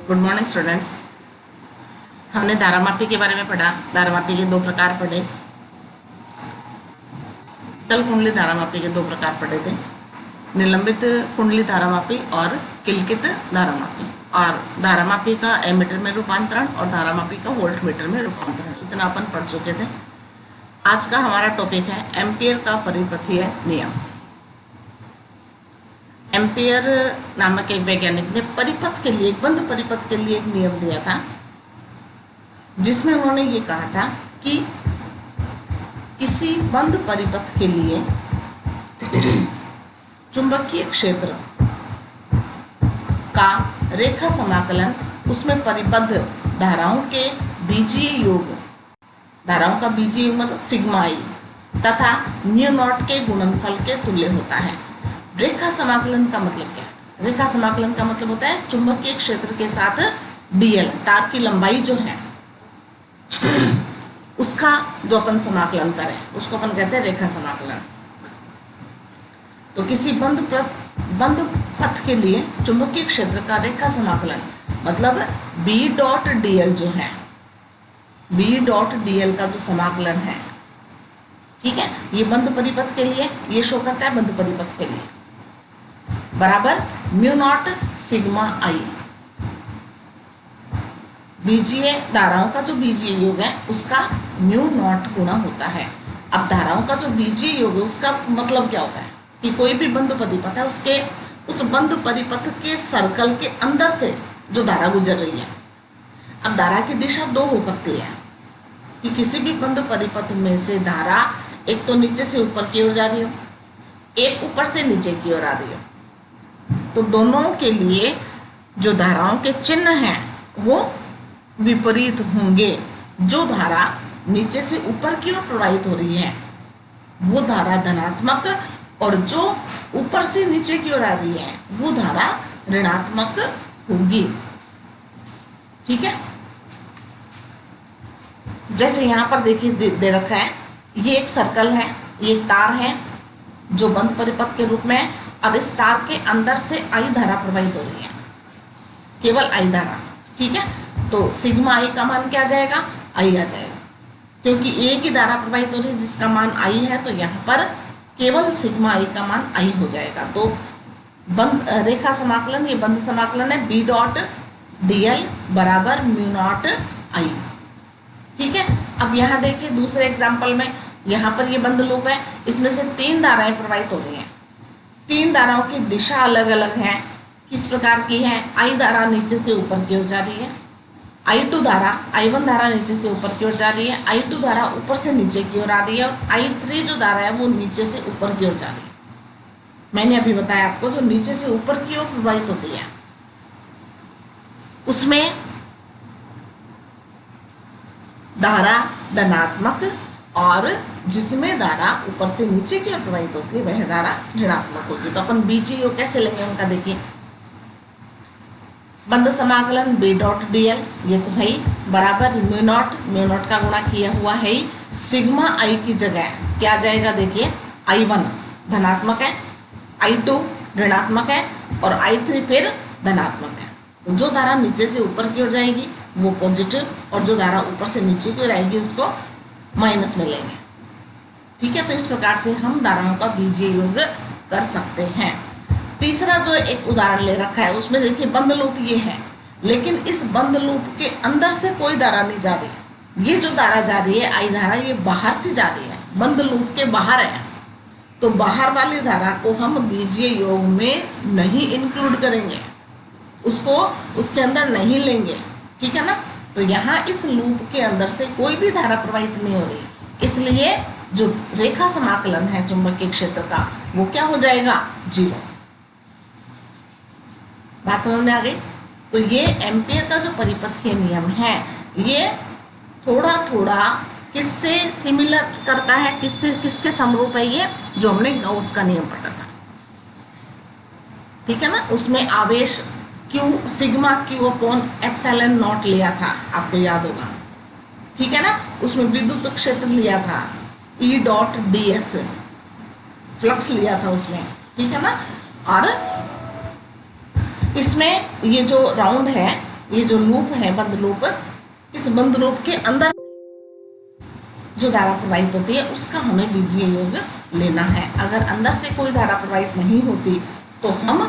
Good morning students. हमने धारामापी के बारे में पढ़ा। धारामापी के दो प्रकार पढ़े। तल कुंडली धारामापी के दो प्रकार पढ़े थे, निलंबित कुंडली धारामापी और किलकित धारामापी। और धारामापी का एमीटर में रूपांतरण और धारामापी का वोल्टमीटर में रूपांतरण, इतना अपन पढ़ चुके थे। आज का हमारा टॉपिक है एम्पियर का परिपथीय नियम। एम्पियर नामक एक वैज्ञानिक ने परिपथ के लिए, एक बंद परिपथ के लिए एक नियम दिया था, जिसमें उन्होंने ये कहा था कि किसी बंद परिपथ के लिए चुंबकीय क्षेत्र का रेखा समाकलन, उसमें परिबद्ध धाराओं के बीजीय योग, धाराओं का बीजीय योग मतलब सिग्मा आई, तथा म्यू नॉट के गुणनफल के तुल्य होता है। रेखा समाकलन का मतलब क्या है? रेखा समाकलन का मतलब होता है चुंबकीय क्षेत्र के साथ डीएल, तार की लंबाई जो है उसका जो अपन समाकलन करें उसको अपन कहते हैं रेखा समाकलन। तो किसी बंद पथ के लिए चुंबकीय क्षेत्र का रेखा समाकलन मतलब बी डॉट डीएल जो है, बी डॉट डीएल का जो समाकलन है, ठीक है, ये बंद परिपथ के लिए ये शो करता है, बंद परिपथ के लिए बराबर म्यू नॉट सिग्मा आई। बीजीय धाराओं का जो बीजीय योग है उसका म्यू नॉट गुणा होता है। अब धाराओं का जो बीजीय योग है उसका मतलब क्या होता है कि कोई भी बंद परिपथ है, उसके उस बंद परिपथ के सर्कल के अंदर से जो धारा गुजर रही है। अब धारा की दिशा दो हो सकती है कि किसी भी बंद परिपथ में से धारा एक तो नीचे से ऊपर की ओर जा रही हो, एक ऊपर से नीचे की ओर आ रही हो। तो दोनों के लिए जो धाराओं के चिन्ह हैं वो विपरीत होंगे। जो धारा नीचे से ऊपर की ओर प्रवाहित हो रही है वो धारा धनात्मक, और जो ऊपर से नीचे की ओर आ रही है वो धारा ऋणात्मक होगी। ठीक है, जैसे यहाँ पर देखिए दे रखा है, ये एक सर्कल है, ये एक तार है जो बंद परिपथ के रूप में है। अब इस तार के अंदर से आई धारा प्रवाहित हो रही है, केवल आई धारा, ठीक है। तो सिग्मा आई का मान क्या आ जाएगा? आई आ जाएगा, क्योंकि एक ही धारा प्रवाहित हो रही है जिसका मान आई है, तो यहाँ पर केवल सिग्मा आई का मान आई हो जाएगा। तो बंद रेखा समाकलन, ये बंद समाकलन है, बी डॉट डीएल बराबर म्यू नॉट आई, ठीक है। अब यहाँ देखिए दूसरे एग्जाम्पल में, यहाँ पर ये बंद लूप है, इसमें से तीन धाराएं प्रवाहित हो रही हैं। तीन धाराओं की दिशा अलग अलग है। किस प्रकार की है? आई धारा नीचे से ऊपर की ओर जा रही है, I2 धारा, I1 धारा नीचे से ऊपर की ओर जा रही है, I2 धारा ऊपर से नीचे की ओर आ रही है, और I3 जो धारा है वो नीचे से ऊपर की ओर जा रही है। मैंने अभी बताया आपको, जो नीचे से ऊपर की ओर प्रवाहित होती है उसमें धारा धनात्मक, और जिसमें धारा ऊपर से नीचे की ओर प्रवाहित होती है वह धारा ऋणात्मक होगी। तो अपन बीजीय योग कैसे लेंगे उनका देखिए। बंद समाकलन बी डॉट डीएल, ये तो है ही, बराबर म्यू नॉट का गुणा किया हुआ है ही, सिग्मा आई की जगह क्या जाएगा देखिए, I1 धनात्मक है, I2 ऋणात्मक है, और I3 फिर धनात्मक है। तो जो धारा नीचे से ऊपर की ओर जाएगी वो पॉजिटिव, और जो धारा ऊपर से नीचे की ओर आएगी उसको माइनस में लेंगे, ठीक है। तो इस प्रकार से हम धाराओं का बीजीय योग कर सकते हैं। तीसरा जो एक उदाहरण ले रखा है उसमें देखिए बंद लूप ये है, लेकिन इस बंद लूप के अंदर से कोई धारा नहीं जा रही। ये जो धारा जा रही है आई धारा, ये बाहर से जा रही है, बंद लूप के बाहर है। तो बाहर वाली धारा को हम बीजीय योग में नहीं इंक्लूड करेंगे, उसको उसके अंदर नहीं लेंगे, ठीक है ना। तो यहाँ इस लूप के अंदर से कोई भी धारा प्रवाहित नहीं हो रही, इसलिए जो रेखा समाकलन है चुंबकीय क्षेत्र का वो क्या हो जाएगा? 0। बात समझ में आ गई? तो ये एम्पियर का जो परिपथीय नियम है ये थोड़ा थोड़ा किससे सिमिलर करता है, किसके समरूप है? ये जो हमने गॉस का नियम पढ़ा था, ठीक है ना। उसमें आवेश Q sigma Q upon epsilon not लिया था, आपको याद होगा, ठीक है ना। उसमें विद्युत क्षेत्र लिया था E डॉट ds, फ्लक्स लिया था उसमें, ठीक है ना। और इसमें ये जो राउंड है ये जो लूप है बंद लूप, इस बंद लूप के अंदर जो धारा प्रवाहित होती है उसका हमें बीजीय योग लेना है। अगर अंदर से कोई धारा प्रवाहित नहीं होती तो हम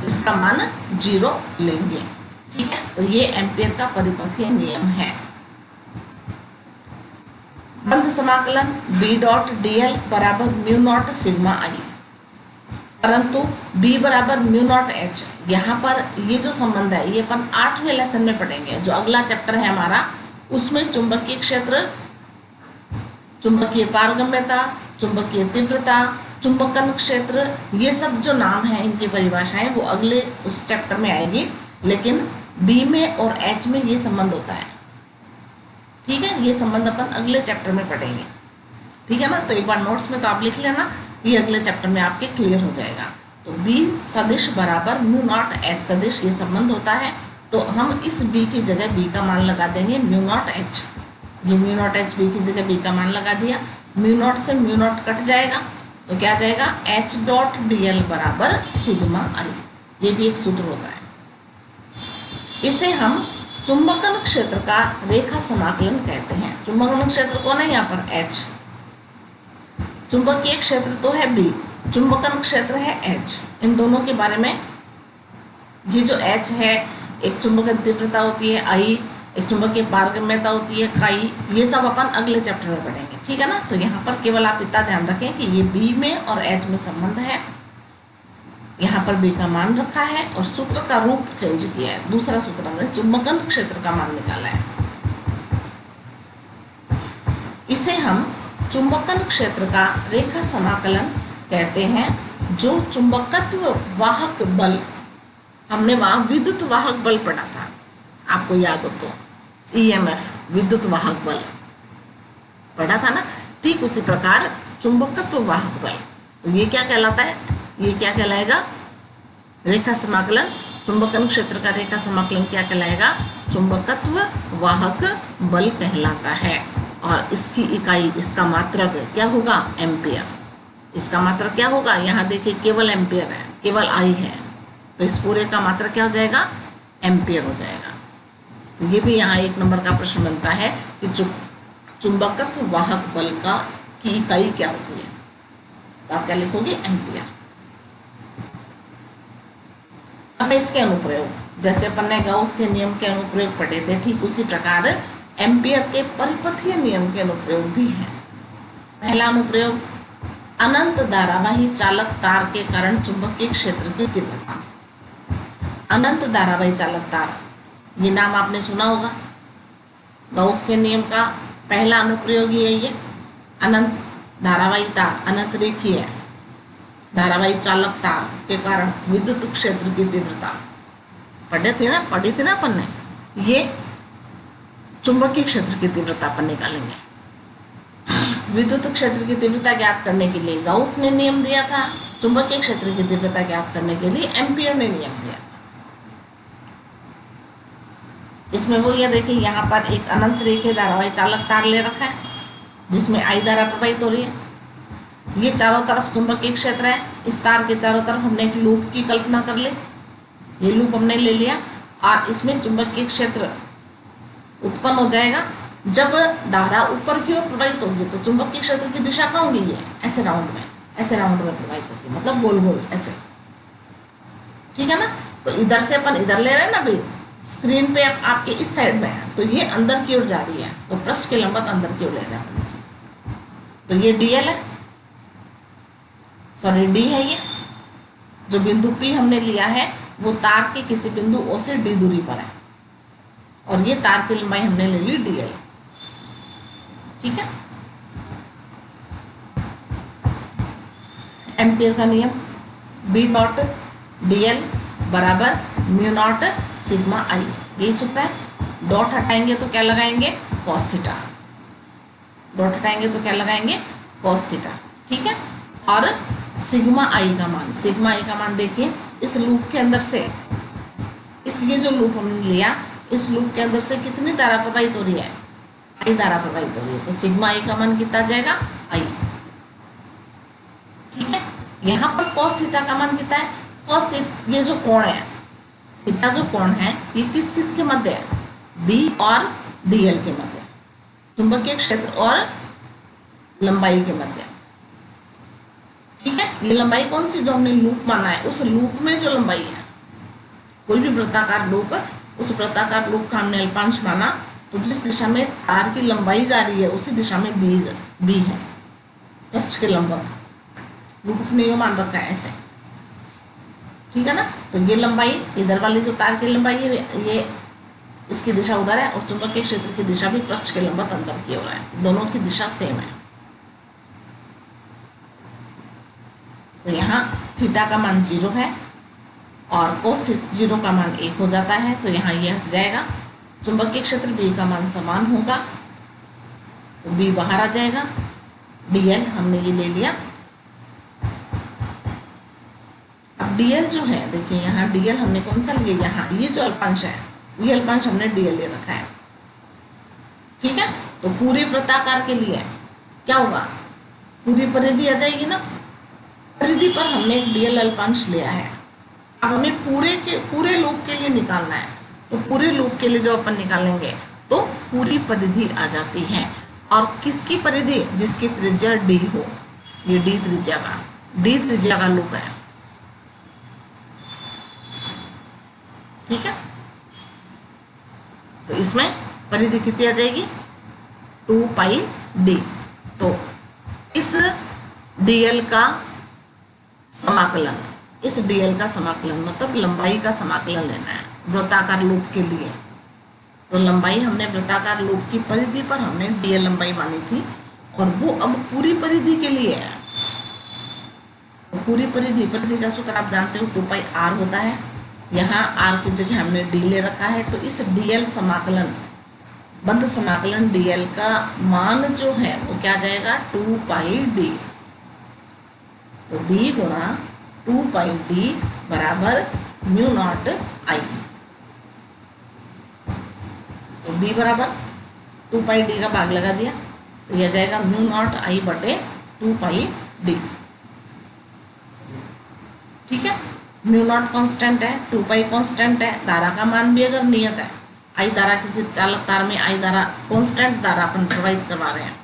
इसका मान 0 लेंगे। ठीक है, तो ये एम्पियर का परिपथीय नियम है। बंद समाकलन B डॉट dl बराबर म्यू नॉट सिग्मा आई, परंतु B बराबर म्यू नॉट H, यहाँ पर ये जो संबंध है ये अपन 8वें लेसन में पढ़ेंगे। जो अगला चैप्टर है हमारा उसमें चुंबकीय क्षेत्र, चुंबकीय पारगम्यता, चुंबकीय तीव्रता, चुंबकन क्षेत्र, ये सब जो नाम है इनकी परिभाषाएं वो अगले उस चैप्टर में आएगी। लेकिन B में और H में ये संबंध होता है। ठीक है, ये संबंध अपन अगले चैप्टर में पढ़ेंगे। ठीक है ना, तो एक बार नोट्स में तो आप लिख लेना, ये अगले चैप्टर में आपके क्लियर हो जाएगा। तो B सदिश बराबर म्यू नॉट H सदिश, ये संबंध होता है। तो हम इस B की जगह B का मान लगा देंगे म्यू नॉट H। ये म्यू नॉट H B की जगह B का मान लगा दिया, म्यू नॉट से म्यू नॉट कट जाएगा तो क्या जाएगा H डॉट dl बराबर सिग्मा आई। ये भी एक सूत्र होता है। इसे हम चुंबकन क्षेत्र का रेखा समाकलन कहते हैं। चुंबकन क्षेत्र कौन है यहाँ पर H, चुंबकीय क्षेत्र तो है B, चुंबकन क्षेत्र है H। इन दोनों के बारे में, ये जो H है एक चुंबकीय तीव्रता होती है I, एक चुंबकीय पारगम्यता होती है काई, ये सब अपन अगले चैप्टर में पढ़ेंगे। ठीक है ना, तो यहाँ पर केवल आप इतना ध्यान रखें कि ये B में और H में संबंध है। यहाँ पर B का मान रखा है और सूत्र का रूप चेंज किया है। दूसरा सूत्र हमने चुंबकन क्षेत्र का मान निकाला है। इसे हम चुंबकन क्षेत्र का रेखा समाकलन कहते हैं। जो चुंबकत्व वाहक बल, हमने वहां विद्युत वाहक बल पढ़ा था, आपको याद हो तो EMF विद्युत वाहक बल पढ़ा था ना, ठीक उसी प्रकार चुंबकत्व वाहक बल, तो ये क्या कहलाता है, ये क्या कहलाएगा, रेखा समाकलन। चुंबकन क्षेत्र का रेखा समाकलन क्या कहलाएगा, चुंबकत्व वाहक बल कहलाता है। और इसकी इकाई, इसका मात्रक क्या होगा, एम्पियर। इसका मात्रक क्या होगा, यहाँ देखिए केवल एम्पियर है, केवल I है, तो इस पूरे का मात्रक क्या हो जाएगा, एम्पियर हो जाएगा। तो ये भी यहाँ 1 नंबर का प्रश्न बनता है कि चुंबकत्व वाहक बल का की इकाई क्या होती है, तो आप क्या लिखोगे, एम्पियर। अब इसके अनुप्रयोग, जैसे अपन ने गाउस के नियम के अनुप्रयोग पढ़े थे, ठीक उसी प्रकार एम्पियर के परिपथीय नियम के अनुप्रयोग भी हैं। पहला अनुप्रयोग, अनंत धारावाही चालक तार के कारण चुंबकीय क्षेत्र की तीव्रता। अनंत धारावाही चालक तार, ये नाम आपने सुना होगा। गाउस के नियम का पहला अनुप्रयोग ही है ये। अनंत धारावाही तार, अनंत रेखीय धारावाही चालक तार के कारण विद्युत क्षेत्र की तीव्रता पढ़ी थी ना अपन ने। ये चुंबकीय क्षेत्र की तीव्रता अपन निकालेंगे। विद्युत क्षेत्र की तीव्रता ज्ञात करने के लिए गाउस ने नियम दिया था, चुंबकीय क्षेत्र की तीव्रता ज्ञात करने के लिए एम्पियर ने नियम दिया। इसमें वो ये देखिए, यहाँ पर एक अनंत रेखीय धारावाही चालक तार ले रखा है जिसमें I धारा प्रवाहित हो रही है। ये चारों तरफ चुंबकीय क्षेत्र है। इस तार के चारों तरफ हमने एक लूप की कल्पना कर ली, ये लूप हमने ले लिया और इसमें चुंबकीय क्षेत्र उत्पन्न हो जाएगा। जब धारा ऊपर की ओर प्रवाहित होगी तो चुंबकीय क्षेत्र की दिशा कहाँ होगी, ये ऐसे राउंड में प्रवाहित होगी, मतलब गोल गोल ऐसे। ठीक है ना, तो इधर से अपन इधर ले रहे हैं ना भाई, स्क्रीन पे आपके इस साइड में है, तो ये अंदर की ओर जा रही है, तो पृष्ठ के लंबवत अंदर की ओर ले रहे हैं अपन। तो ये DL है, सॉरी D है। ये जो बिंदु P हमने लिया है वो तार के किसी बिंदु O से D दूरी पर है और ये तार की लंबाई हमने ले ली DL। ठीक है, एम्पियर का नियम, B डॉट dl बराबर म्यू नॉट सिग्मा I, यही सूत्र है। डॉट हटाएंगे तो क्या लगाएंगे, कॉस थीटा। डॉट हटाएंगे तो क्या लगाएंगे, कॉस थीटा। ठीक है, और सिग्मा I का मान, सिग्मा I का मान देखिए, इस लूप के अंदर से, इस ये जो लूप हमने लिया, इस लूप के अंदर से कितनी धारा प्रवाहित हो रही है, I धारा प्रवाहित हो रही है, तो सिग्मा I का मान कितना जाएगा, I। ठीक है, यहाँ पर cos थीटा का मान कितना है, cos थीटा, ये जो कोण है थीटा जो कोण है ये किस किस के मध्य है, बी और डीएल के मध्य, चुंबकीय क्षेत्र और लंबाई के मध्य। ठीक है, ये लंबाई कौन सी जो हमने लूप माना है, उस लूप में जो लंबाई है, कोई भी वृत्ताकार लूप, उस वृत्ताकार लूप का हमने अल्पांश माना, तो जिस दिशा में तार की लंबाई जा रही है उसी दिशा में बी है, पृष्ठ के लंबवत लूप ने ये मान रखा है ऐसे। ठीक है ना, तो ये लंबाई इधर वाली जो तार की लंबाई है ये इसकी दिशा उधर है, और चुंबकीय क्षेत्र की दिशा भी पृष्ठ के लंबवत अंतर की ओर है, दोनों की दिशा सेम है। तो यहाँ थीटा का मान 0 है और कोस 0 का मान 1 हो जाता है, तो यहाँ ये हट जाएगा। चुंबकीय क्षेत्र B का मान समान होगा, तो B बाहर आ जाएगा, dl हमने ये ले लिया। अब dl जो है, देखिए यहाँ dl हमने कौन सा लिया, यहाँ ये जो अल्पांश है ये अल्पांश हमने dl ले रखा है। ठीक है, तो पूरे वृत्ताकार के लिए क्या होगा, पूरी परिधि आ जाएगी ना, परिधि पर हमने dl अल्पांश लिया है। अब हमें पूरे लूप के लिए निकालना है, तो पूरे लूप के लिए जब अपन निकालेंगे तो पूरी परिधि आ जाती है। और किसकी परिधि, जिसकी त्रिज्या d हो, ये d त्रिज्या का लूप है। ठीक है, तो इसमें परिधि कितनी आ जाएगी, 2 पाई d। तो इस dl का समाकलन, इस dl का समाकलन मतलब लंबाई का समाकलन लेना है वृत्ताकार लूप के लिए। तो लंबाई हमने वृत्ताकार लूप की परिधि पर हमने dl लंबाई मानी थी, और वो अब पूरी परिधि के लिए है। तो पूरी परिधि का सूत्र आप जानते हो, 2 पाई r होता है। यहाँ r की जगह हमने d ले रखा है, तो इस dl समाकलन, बंद समाकलन dl का मान जो है वो क्या जाएगा, 2 पाई d। तो b गुणा 2 पाई d बराबर म्यू नॉट आई। तो b बराबर 2 पाई d का भाग लगा दिया, तो यह जाएगा म्यू नॉट आई बटे 2 पाई d। ठीक है, म्यू नॉट कांस्टेंट है, 2 पाई कांस्टेंट है, धारा का मान भी अगर नियत है, आई धारा किसी चालक तार में आई धारा कांस्टेंट धारा अपन प्रवाहित करवा रहे हैं,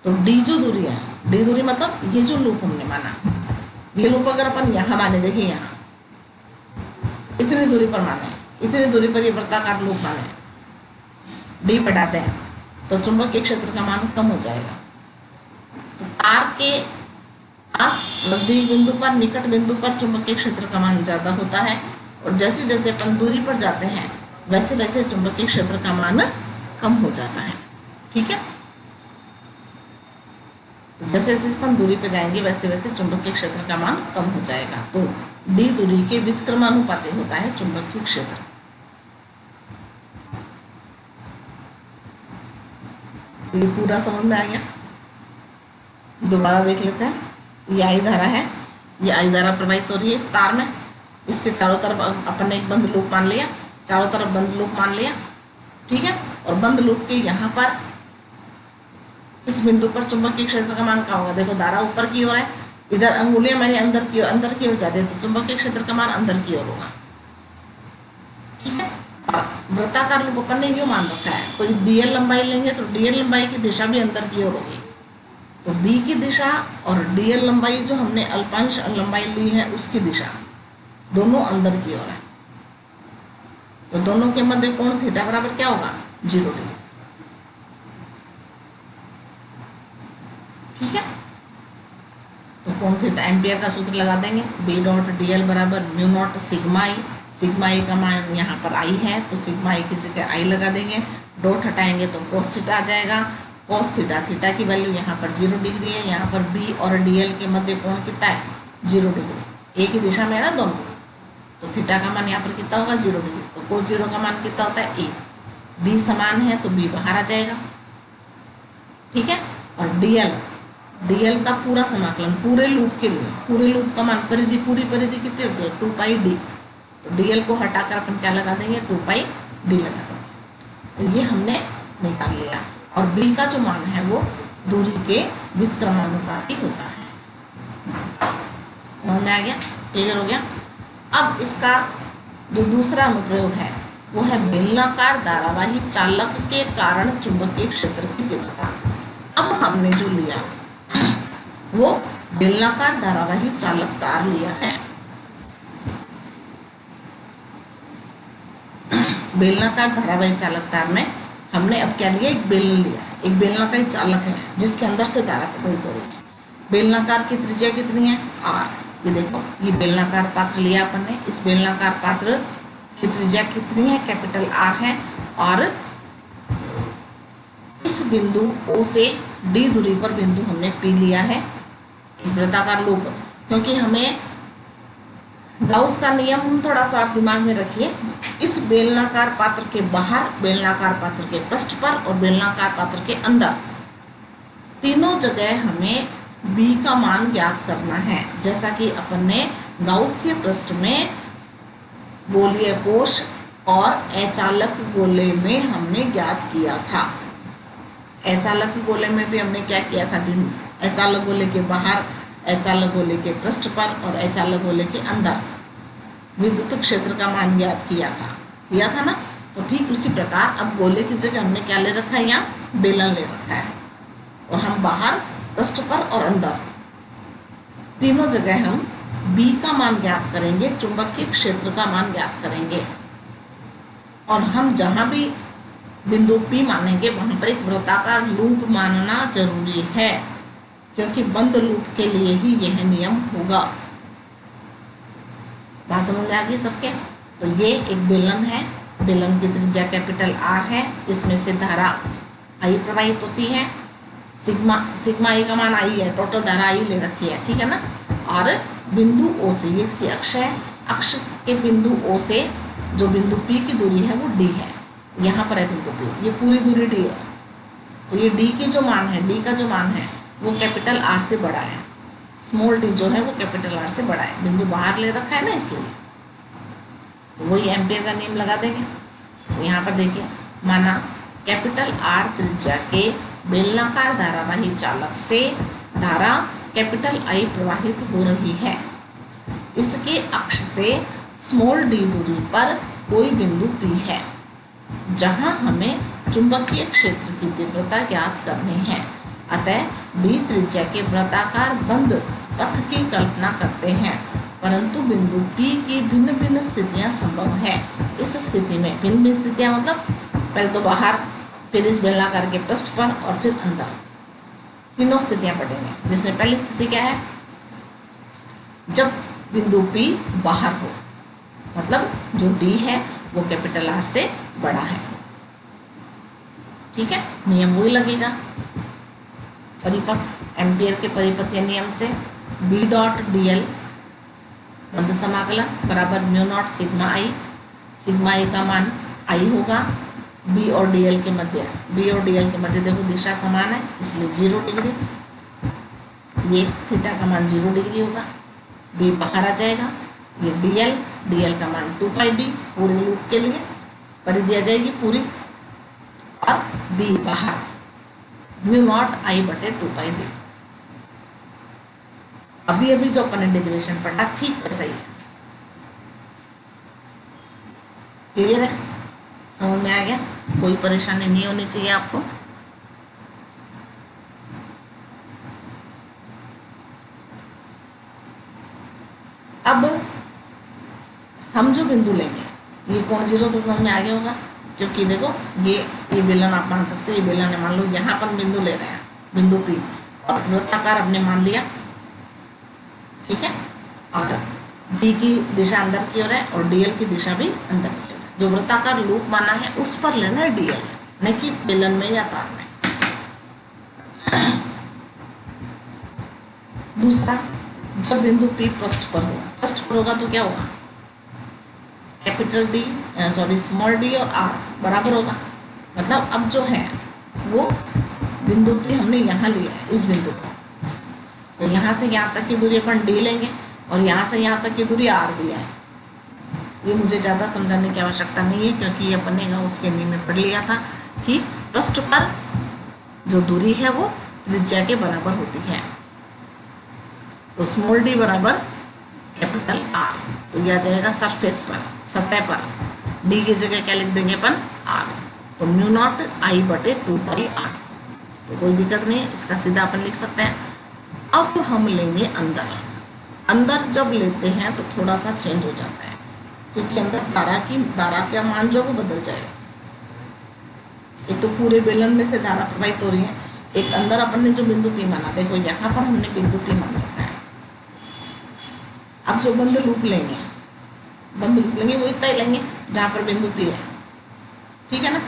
तो d जो दूरी है, d दूरी मतलब ये जो लूप हमने माना, ये लूप अगर अपन यहाँ माने, देखिए यहाँ इतनी दूरी पर माने, इतनी दूरी पर ये वृत्ताकार लूप माने, d बढ़ाते हैं तो चुंबकीय क्षेत्र का मान कम हो जाएगा। तो तार के पास नजदीक बिंदु पर, निकट बिंदु पर चुंबकीय क्षेत्र का मान ज्यादा होता है, और जैसे जैसे अपन दूरी पर जाते हैं वैसे वैसे चुंबकीय क्षेत्र का मान कम हो जाता है। ठीक है, तो जैसे जैसे अपन दूरी पर जाएंगे वैसे वैसे चुंबकीय क्षेत्र का मान कम हो जाएगा। तो d दूरी के व्युत्क्रमानुपाती होता है चुंबकीय क्षेत्र। तो ये पूरा समझ में आ गया, दोबारा देख लेते हैं। ये आई धारा है, ये आई धारा प्रवाहित हो रही है इस तार में, इसके चारों तरफ अपन ने एक बंद लूप मान लिया, चारों तरफ बंद लूप मान लिया। ठीक है, और बंद लूप के यहाँ पर इस बिंदु पर चुंबकीय क्षेत्र का मान क्या होगा, देखो धारा ऊपर की ओर है, इधर अंगुलियां मैंने अंदर की ओर जा रही है, तो चुंबकीय क्षेत्र का मान अंदर की ओर होगा। ठीक है, और वृत्ताकार लूप अपन ने ये मान रखा है, तो dl लंबाई लेंगे तो dl लंबाई की दिशा भी अंदर की ओर होगी। तो b की दिशा और dl लंबाई जो हमने अल्पांश लंबाई ली है उसकी दिशा दोनों अंदर की ओर है, तो दोनों के मध्य कोण थीटा बराबर क्या होगा, 0 डिग्री। ठीक है, तो कोण थीटा एम्पियर का सूत्र लगा देंगे, b डॉट dl बराबर mu naught sigma i। Sigma i का मान यहाँ पर i है, तो सिग्मा i की जगह i लगा देंगे, डॉट हटाएंगे तो कोस थीटा आ जाएगा। कोस थीटा, थीटा की वैल्यू यहाँ पर 0 डिग्री है, यहाँ पर b और dl के मध्य कोण कितना है, 0 डिग्री। एक ही दिशा में है ना दोनों, तो थीटा का मान यहाँ पर कितना होगा, 0 डिग्री। तो कोस 0 का मान कितना होता है, 1। b समान है तो b बाहर आ जाएगा। ठीक है, और dl का पूरा समाकलन पूरे लूप के लिए, पूरे लूप का मान परिधि, पूरी परिधि कितनी होती है, 2 पाई d। तो dl को हटाकर अपन क्या लगा देंगे, 2 पाई d लगा देंगे। तो ये हमने निकाल लिया, और b का जो मान है वो दूरी के व्युत्क्रमानुपाती होता है। समझ में आ गया, क्लियर हो गया। अब इसका जो दूसरा अनुप्रयोग है वो है बेलनाकार धारावाही चालक के कारण चुंबकीय क्षेत्र की तीव्रता। अब हमने जो लिया वो बेलनाकार धारावाही चालक तार लिया है। बेलनाकार धारावाही चालक तार में हमने अब क्या लिया, एक बेलन लिया। एक बेलनाकार चालक है जिसके अंदर से धारा प्रवाहित हो रही है। बेलनाकार की त्रिज्या कितनी है, r। ये देखो, ये बेलनाकार पात्र लिया अपन ने। इस बेलनाकार पात्र की त्रिज्या कितनी है, कैपिटल R है। और इस बिंदु O से D दूरी पर बिंदु हमने P लिया है, एक वृत्ताकार लूप। क्योंकि हमें गाउस का नियम थोड़ा सा आप दिमाग में रखिए। इस बेलनाकार पात्र के बाहर, बेलनाकार पात्र के पृष्ठ पर और बेलनाकार पात्र के अंदर, तीनों जगह हमें B का मान ज्ञात करना है। जैसा कि अपन ने गाउसीय पृष्ठ में गोलीय कोश और अचालक गोले में हमने ज्ञात किया था। अचालक गोले में भी हमने क्या किया था, अचालक गोले के बाहर, अचालक गोले के पृष्ठ पर और अचालक गोले के अंदर विद्युत क्षेत्र का मान ज्ञात किया था ना। तो ठीक उसी प्रकार अब गोले की जगह हमने क्या ले रखा है, यहाँ बेलन ले रखा है। और हम बाहर, पृष्ठ पर और अंदर तीनों जगह हम B का मान ज्ञात करेंगे, चुंबकीय क्षेत्र का मान ज्ञात करेंगे। और हम जहाँ भी बिंदु P मानेंगे वहाँ पर एक वृत्ताकार लूप मानना जरूरी है, क्योंकि बंद लूप के लिए ही यह नियम होगा। बात समझ में आ गई सबके? तो ये एक बेलन है, बेलन की त्रिज्या कैपिटल R है। इसमें से धारा I प्रवाहित होती है। सिग्मा I का मान I है, टोटल धारा I ले रखी है, ठीक है ना। और बिंदु O से, ये इसकी अक्ष है, अक्ष के बिंदु O से जो बिंदु P की दूरी है वो D है। यहाँ पर है बिंदु P, ये पूरी दूरी D है। तो ये D की जो मान है, D का जो मान है वो कैपिटल R से बड़ा है। स्मॉल d जो है वो कैपिटल R से बड़ा है। बिंदु बाहर ले रखा है ना, इसलिए। तो वही एम्पियर का नियम लगा देंगे। तो यहाँ पर देखिए, माना कैपिटल R त्रिज्या के बेलनाकार धारावाही चालक से धारा कैपिटल I प्रवाहित हो रही है। इसके अक्ष से स्मॉल d दूरी पर कोई बिंदु P है जहां हमें चुंबकीय क्षेत्र की तीव्रता ज्ञात करनी है। अतः d त्रिज्या के वृत्ताकार बंद पथ की कल्पना करते हैं, परंतु बिंदु P की भिन्न भिन्न स्थितियां संभव है। इस स्थिति में भिन्न भिन्न स्थितियां मतलब पहले तो बाहर, फिर इस बेलनाकार के पृष्ठ पर और फिर अंदर, तीनों स्थितियां पढ़ेंगे। जिसमें पहली स्थिति क्या है, जब बिंदु P बाहर हो, मतलब जो D है वो कैपिटल R से बड़ा है। ठीक है, नियम वही लगेगा। परिपथ, एम्पियर के परिपथ या नियम से B डॉट dl बंद समाकलन बराबर mu naught sigma I। Sigma I का मान I होगा। B और dl के मध्य, B और dl के मध्य देखो दिशा समान है, इसलिए 0 डिग्री। ये थीटा का मान 0 डिग्री होगा। B बाहर आ जाएगा। ये dl का मान 2πd पूरे लूप के लिए परिधि दिया जाएगी पूरी। और B बाहर म्यू नॉट I बटे 2πd। अभी अभी जो अपन ने डेरिवेशन पढ़ा ठीक वैसा ही है। क्लियर है, समझ में आ गया? कोई परेशानी नहीं होनी चाहिए आपको। अब हम जो बिंदु लेंगे, ये कोण 0 तो समझ में आ गया होगा, क्योंकि देखो ये बेलन आप मान सकते हैं। ये बेलन मान लो यहाँ पर बिंदु ले रहे हैं, बिंदु P, और वृत्ताकार हमने मान लिया, ठीक है। और B की दिशा अंदर की ओर है और dl की दिशा भी अंदर की ओर है। जो वृत्ताकार लूप माना है उस पर लेना है dl, न कि बेलन में या तार में। दूसरा, जब बिंदु P पृष्ठ पर हो, पृष्ठ पर होगा तो क्या होगा, कैपिटल D स्मॉल d और R बराबर होगा। मतलब अब जो है वो बिंदु P हमने यहाँ लिया है, इस बिंदु को, तो यहाँ से यहाँ तक की दूरी अपन D लेंगे और यहाँ से यहाँ तक की दूरी R भी है। ये मुझे ज़्यादा समझाने की आवश्यकता नहीं है, क्योंकि ये अपन ने उसके नियम में पढ़ लिया था कि पृष्ठ पर जो दूरी है वो त्रिज्या के बराबर होती है। तो स्मॉल d बराबर कैपिटल R, तो यह आ जाएगा सरफेस पर। सतह पर, डी की जगह क्या लिख देंगे अपन, आर। तो म्यू नॉट आई बटे 2πr, तो कोई दिक्कत नहीं है, इसका सीधा अपन लिख सकते हैं। अब हम लेंगे अंदर। अंदर जब लेते हैं तो थोड़ा सा चेंज हो जाता है, क्योंकि अंदर धारा का मान जो वो बदल जाएगा। एक तो पूरे बेलन में से धारा प्रवाहित हो रही है, एक अंदर अपन ने जो बिंदु P माना, देखो यहाँ पर हमने बिंदु P मान रखा है। अब जो बंद लूप लेंगे वो इतना ही लेंगे जहाँ पर बिंदु P है, ठीक है ना।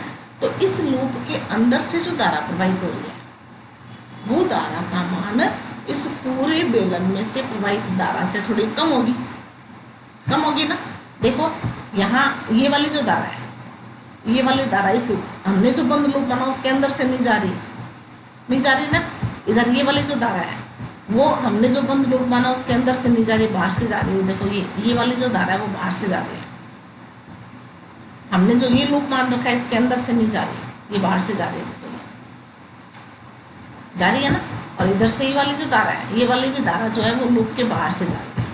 तो इस लूप के अंदर से जो धारा प्रवाहित हो रही है वो धारा का मान इस पूरे बेलन में से प्रवाहित धारा से थोड़ी कम होगी ना। देखो यहाँ ये वाली जो धारा है, ये वाली धारा इस हमने जो बंद लूप बना उसके अंदर से नहीं जा रही ना। इधर ये वाली जो धारा है वो हमने जो बंद लूप बना उसके अंदर से नहीं जा रही, बाहर से जा रही है। देखो ये वाली जो धारा है वो बाहर से जा रही है। हमने जो ये लूप मान रखा है इसके अंदर से नहीं जा रही, ये बाहर से जा रही है। देखो जा रही है ना। और इधर से ये वाली जो धारा है, ये वाली भी धारा जो है वो लूप के बाहर से जा रही है।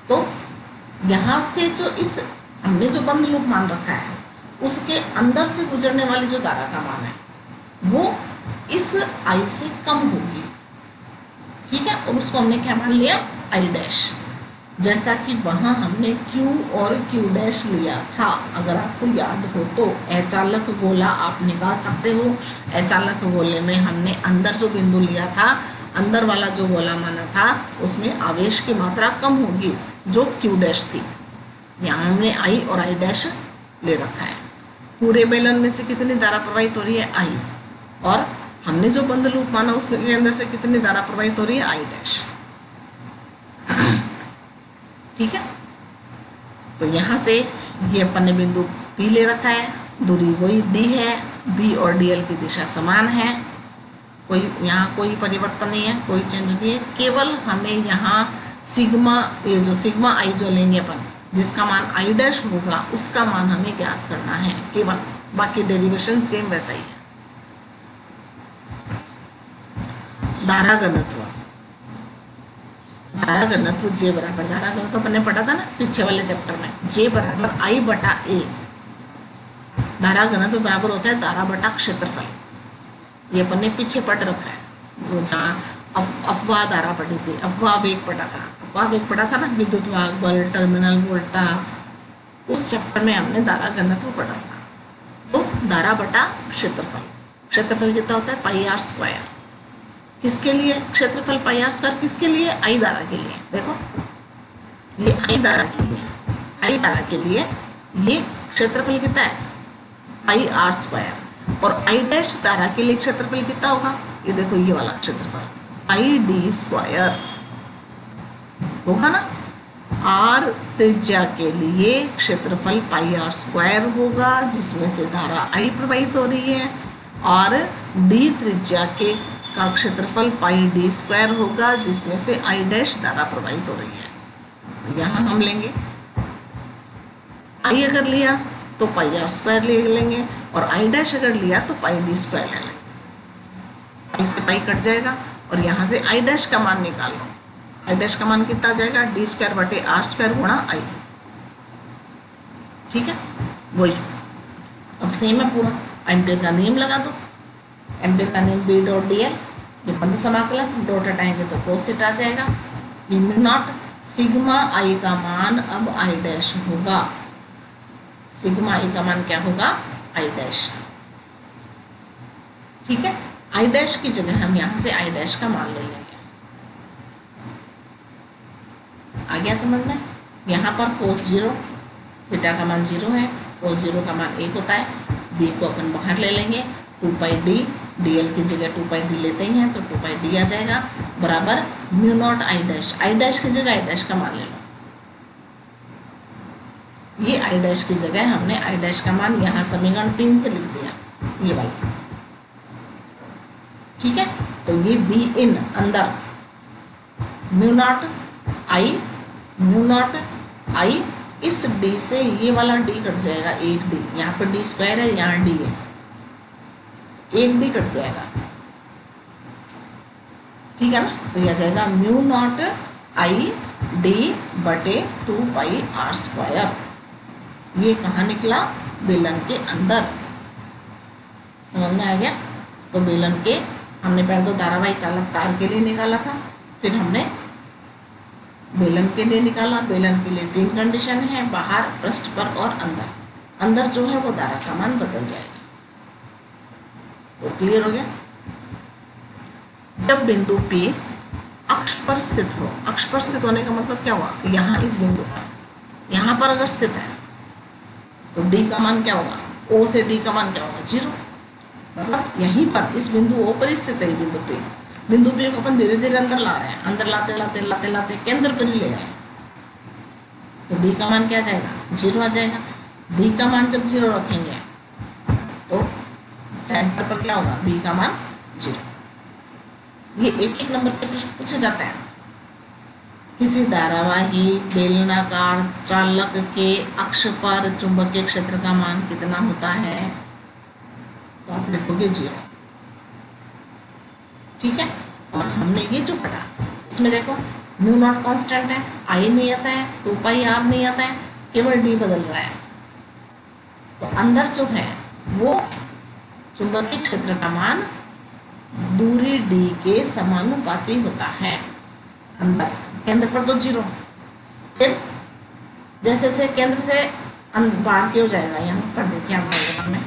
तो यहाँ से जो इस हमने जो बंद लूप मान रखा है उसके अंदर से गुजरने वाली जो धारा का मान है वो इस आई से कम होगी, ठीक है। और उसको हमने क्या मान लिया, आई डैश। जैसा कि वहां हमने Q और Q डैश लिया था, अगर आपको याद हो तो अचालक गोला आप निकाल सकते हो। अचालक गोले में हमने अंदर जो बिंदु लिया था, अंदर वाला जो गोला माना था उसमें आवेश की मात्रा कम होगी जो Q डैश थी। यहाँ हमने I और I डैश ले रखा है। पूरे बेलन में से कितनी धारा प्रवाहित हो रही है, I, और हमने जो बंद लूप माना उसमें के अंदर से कितनी धारा प्रवाहित हो रही है, I डैश, ठीक है। तो यहाँ से ये अपन ने बिंदु P ले रखा है, दूरी वही D है, B और DL की दिशा समान है, यहाँ कोई परिवर्तन नहीं है, कोई चेंज नहीं है। केवल हमें यहाँ ये जो सिग्मा I जो लेंगे अपन, जिसका मान I डैश होगा उसका मान हमें ज्ञात करना है केवल, बाकी डेरिवेशन सेम वैसा ही है। धारा घनत्व J बराबर, धारा घनत्व अपन ने पढ़ा था ना पीछे वाले चैप्टर में, J बराबर I बटा A। धारा घनत्व बराबर होता है धारा बटा क्षेत्रफल। ये अपन ने पीछे पढ़ रखा है, वो जहाँ अफवाह धारा पढ़ी थी, अफवाह वेग पढ़ा था ना, विद्युत वाहक बल, टर्मिनल वोल्टा, उस चैप्टर में हमने धारा घनत्व पढ़ा था। तो धारा बटा क्षेत्रफल कितना होता है, πr²। किसके लिए क्षेत्रफल πr² किसके लिए, I धारा के लिए। देखो ये I धारा के लिए ये क्षेत्रफल कितना है, πr²। और I डैश धारा के लिए क्षेत्रफल कितना होगा, ये देखो ये वाला क्षेत्रफल πd² होगा ना। R त्रिज्या के लिए क्षेत्रफल πr² होगा जिसमें से धारा I प्रवाहित हो रही है, और D त्रिज्या का क्षेत्रफल πd² होगा जिसमें से I डैश धारा प्रवाहित हो रही है। तो यहाँ हम लेंगे I अगर लिया तो πr² ले लेंगे, और I डैश अगर लिया तो πd² ले लेंगे। I से पाई कट जाएगा और यहाँ से I डैश का मान निकाल लो। I डैश का मान कितना आ जाएगा, d² बटे r² गुणा I, ठीक है। वही अब सेम है पूरा। एम्पियर का नियम लगा दो, एम्पियर का नियम B डॉट DL, ये बंद समाकलन, डॉट हटाएंगे तो cos थीटा आ जाएगा। म्यू नॉट सिग्मा I का मान अब I डैश होगा, सिग्मा I का मान क्या होगा, I डैश, ठीक है। I डैश की जगह हम यहाँ से I डैश का मान ले लेंगे। आ गया समझ में। यहाँ पर cos 0, थीटा का मान 0 है, cos 0 का मान 1 होता है। B को अपन बाहर ले लेंगे, 2πd, DL की जगह 2πd लेते ही हैं तो 2πd आ जाएगा, बराबर म्यू नॉट I डैश की जगह I डैश का मान ले लो। ये I डैश की जगह हमने I डैश का मान यहाँ समीकरण 3 से लिख दिया, ये वाला, ठीक है। तो ये B इन अंदर म्यू नॉट I इस D से ये वाला D कट जाएगा, एक D, यहाँ पर d² है, यहाँ D है, एक D कट जाएगा, ठीक है ना। तो यह आ जाएगा म्यू नॉट I D/2πr²। ये कहाँ निकला? बेलन के अंदर। समझ में आ गया? तो बेलन के हमने पहले तो धारावाही चालक तार के लिए निकाला था, फिर हमने बेलन के लिए निकाला। बेलन के लिए 3 कंडीशन है, बाहर, पृष्ठ पर और अंदर। अंदर जो है वो धारा का मान बदल जाएगा। तो क्लियर हो गया? जब बिंदु P अक्ष पर स्थित हो, अक्ष पर स्थित होने का मतलब क्या हुआ कि यहाँ इस बिंदु पर, यहाँ पर अगर स्थित है तो D का मान क्या होगा? O से D का मान क्या होगा? 0। मतलब यहीं पर इस बिंदु O पर स्थित है बिंदु P। बिंदु P को अपन धीरे धीरे अंदर ला रहे हैं, अंदर लाते लाते लाते लाते केंद्र पर ही ले आए, तो D का मान क्या जाएगा? 0 आ जाएगा। D का मान जब 0 रखेंगे तो सेंटर पर क्या होगा? B का मान 0। ये एक एक नंबर के प्रश्न पूछे जाते हैं। किसी धारावाही बेलनाकार चालक के अक्ष पर चुंबकीय क्षेत्र का मान कितना होता है? तो आप लिखोगे 0। ठीक है? और हमने ये जो पढ़ा इसमें देखो μ0 कांस्टेंट है, I नहीं आता है, 2πr नहीं आता है, केवल D बदल रहा है। तो अंदर जो है वो चुंबकीय क्षेत्र का मान दूरी D के समानुपाती होता है। अंदर, केंद्र पर तो 0, फिर जैसे से केंद्र से बाहर क्यों जाएगा? यहाँ पर देखिए आप में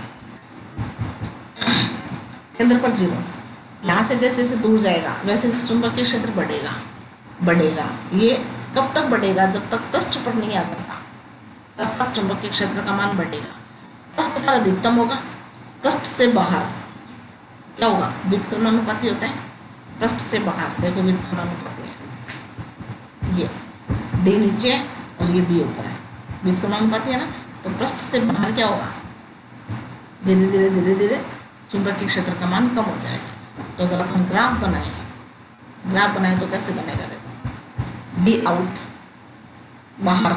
केंद्र पर 0, यहाँ से जैसे जैसे दूर जाएगा वैसे वैसे चुंबकीय क्षेत्र बढ़ेगा बढ़ेगा। ये कब तक बढ़ेगा? जब तक पृष्ठ पर नहीं आ जाता तब तक चुंबकीय क्षेत्र का मान बढ़ेगा। पृष्ठ पर अधिकतम होगा, पृष्ठ से बाहर क्या होगा? व्युत्क्रमानुपाती होता है। पृष्ठ से बाहर देखो व्युत्क्रमानुपाती है, ये D नीचे है और ये B ऊपर है, व्युत्क्रमानुपाती है ना। तो पृष्ठ से बाहर क्या होगा? धीरे धीरे धीरे धीरे चुंबकीय क्षेत्र का मान कम हो जाएगा। तो अगर अपन ग्राफ बनाए तो कैसे बनेगा? देखो D आउट बाहर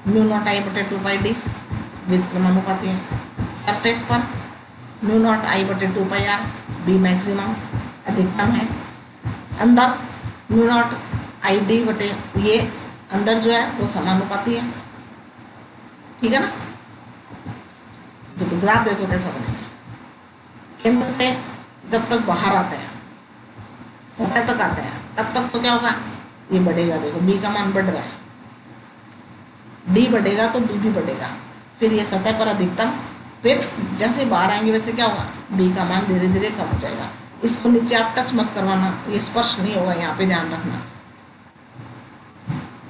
μ0I/2πd व्युत्क्रमानुपाती है। सरफेस पर μ0I/2πr B मैक्सिमम अधिकतम है। अंदर μ0ID बटे ये अंदर जो है वो समानुपाती है। ठीक है ना? तो ग्राफ देखो कैसा बनेगा। केंद्र से जब तक बाहर आते हैं, सतह तक आते हैं, तब तक तो क्या होगा? ये बढ़ेगा। देखो B का मान बढ़ रहा है, D बढ़ेगा तो B भी बढ़ेगा। फिर ये सतह पर अधिकतम, फिर जैसे बाहर आएंगे वैसे क्या होगा? B का मान धीरे धीरे कम हो जाएगा। इसको नीचे आप टच मत करवाना, ये स्पर्श नहीं होगा, यहाँ पे ध्यान रखना।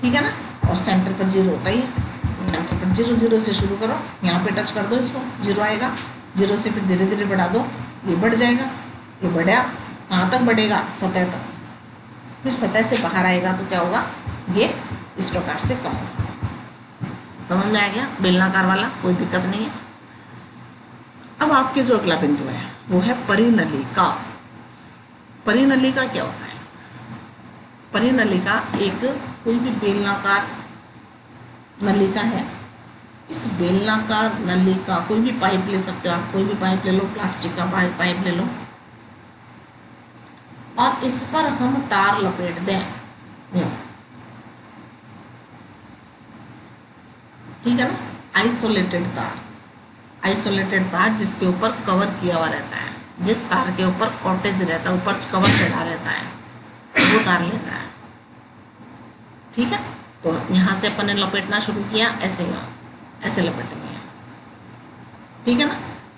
ठीक है ना? और सेंटर पर 0 होता ही है, तो सेंटर पर 0 से शुरू करो, यहाँ पे टच कर दो, इसको 0 आएगा। 0 से फिर धीरे धीरे बढ़ा दो, ये बढ़ जाएगा। ये बढ़ा कहाँ तक बढ़ेगा? सतह तक। फिर सतह से बाहर आएगा तो क्या होगा? ये इस प्रकार से कम होगा। समझ में आ गया? बेलनाकार वाला कोई दिक्कत नहीं है। अब आपके जो अगला बिंदु है वो है परिनलिका। परिनलिका क्या होता है? परिनलिका एक कोई भी बेलनाकार नलिका है। इस बेलनाकार नलिका, कोई भी पाइप ले सकते हो आप, कोई भी पाइप ले लो, प्लास्टिक का पाइप ले लो, और इस पर हम तार लपेट दें। ठीक है ना? आइसोलेटेड तार जिसके ऊपर कवर किया हुआ रहता है, जिस तार के ऊपर कॉटेज रहता है, ऊपर कवर चढ़ा रहता है, वो तार लेना है। ठीक है? तो यहाँ से अपन ने लपेटना शुरू किया, ऐसे लपेटेंगे। ठीक है ना?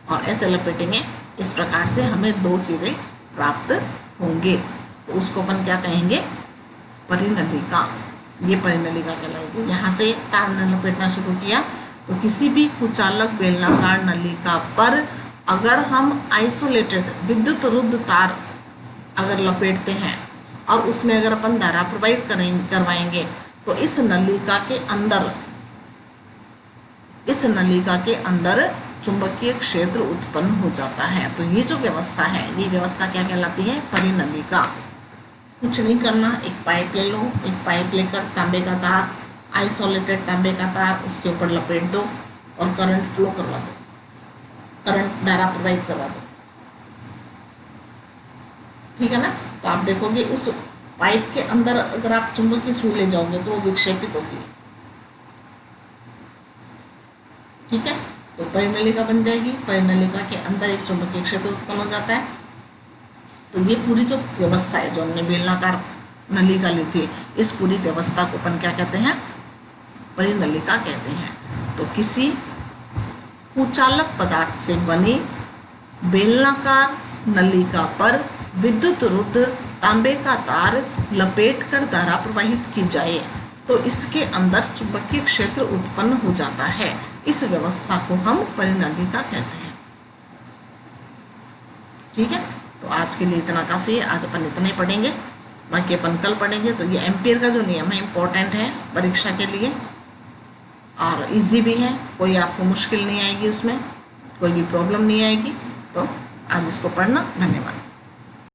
और ऐसे लपेटेंगे, इस प्रकार से हमें 2 सिरे प्राप्त होंगे। तो उसको अपन क्या कहेंगे? परिनलिका। ये परिनलिका कहलाएगी। यहाँ से तार ने लपेटना शुरू किया तो किसी भी कुचालक बेलनाकार नलिका पर अगर हम आइसोलेटेड विद्युत रुद्ध तार अगर लपेटते हैं और उसमें अगर अपन धारा प्रवाहित करवाएंगे तो इस नलिका के अंदर चुंबकीय क्षेत्र उत्पन्न हो जाता है। तो ये जो व्यवस्था है, ये व्यवस्था क्या कहलाती है? परिनलिका। कुछ नहीं करना, एक पाइप ले लो, एक पाइप लेकर तांबे का तार, आइसोलेटेड तांबे का तार उसके ऊपर लपेट दो और करंट फ्लो करवा दो, करंट धारा प्रवाहित करवा दो। ठीक है ना? तो आप देखोगे उस पाइप के अंदर अगर आप चुंबकीय सुई ले जाओगे तो वो विक्षेपित होगी, ठीक है। तो परिनलिका बन जाएगी, परिनलिका के अंदर एक चुंबकीय क्षेत्र उत्पन्न हो जाता है। तो ये पूरी जो व्यवस्था है जो हमने बेलनाकार नलिका ली थी, इस पूरी व्यवस्था को अपन क्या कहते हैं, परिनलिका कहते हैं। तो किसी कुचालक पदार्थ से बनी बेलनाकार नलिका पर विद्युत रुद्ध तांबे का तार लपेट कर धारा प्रवाहित की जाए तो इसके अंदर चुंबकीय क्षेत्र उत्पन्न हो जाता है। इस व्यवस्था को हम परिनलिका कहते हैं, ठीक है। तो आज के लिए इतना काफ़ी है, आज अपन इतना ही पढ़ेंगे, बाकी अपन कल पढ़ेंगे। तो ये एम्पियर का जो नियम है इम्पोर्टेंट है परीक्षा के लिए और इजी भी है, कोई आपको मुश्किल नहीं आएगी, उसमें कोई भी प्रॉब्लम नहीं आएगी। तो आज इसको पढ़ना। धन्यवाद।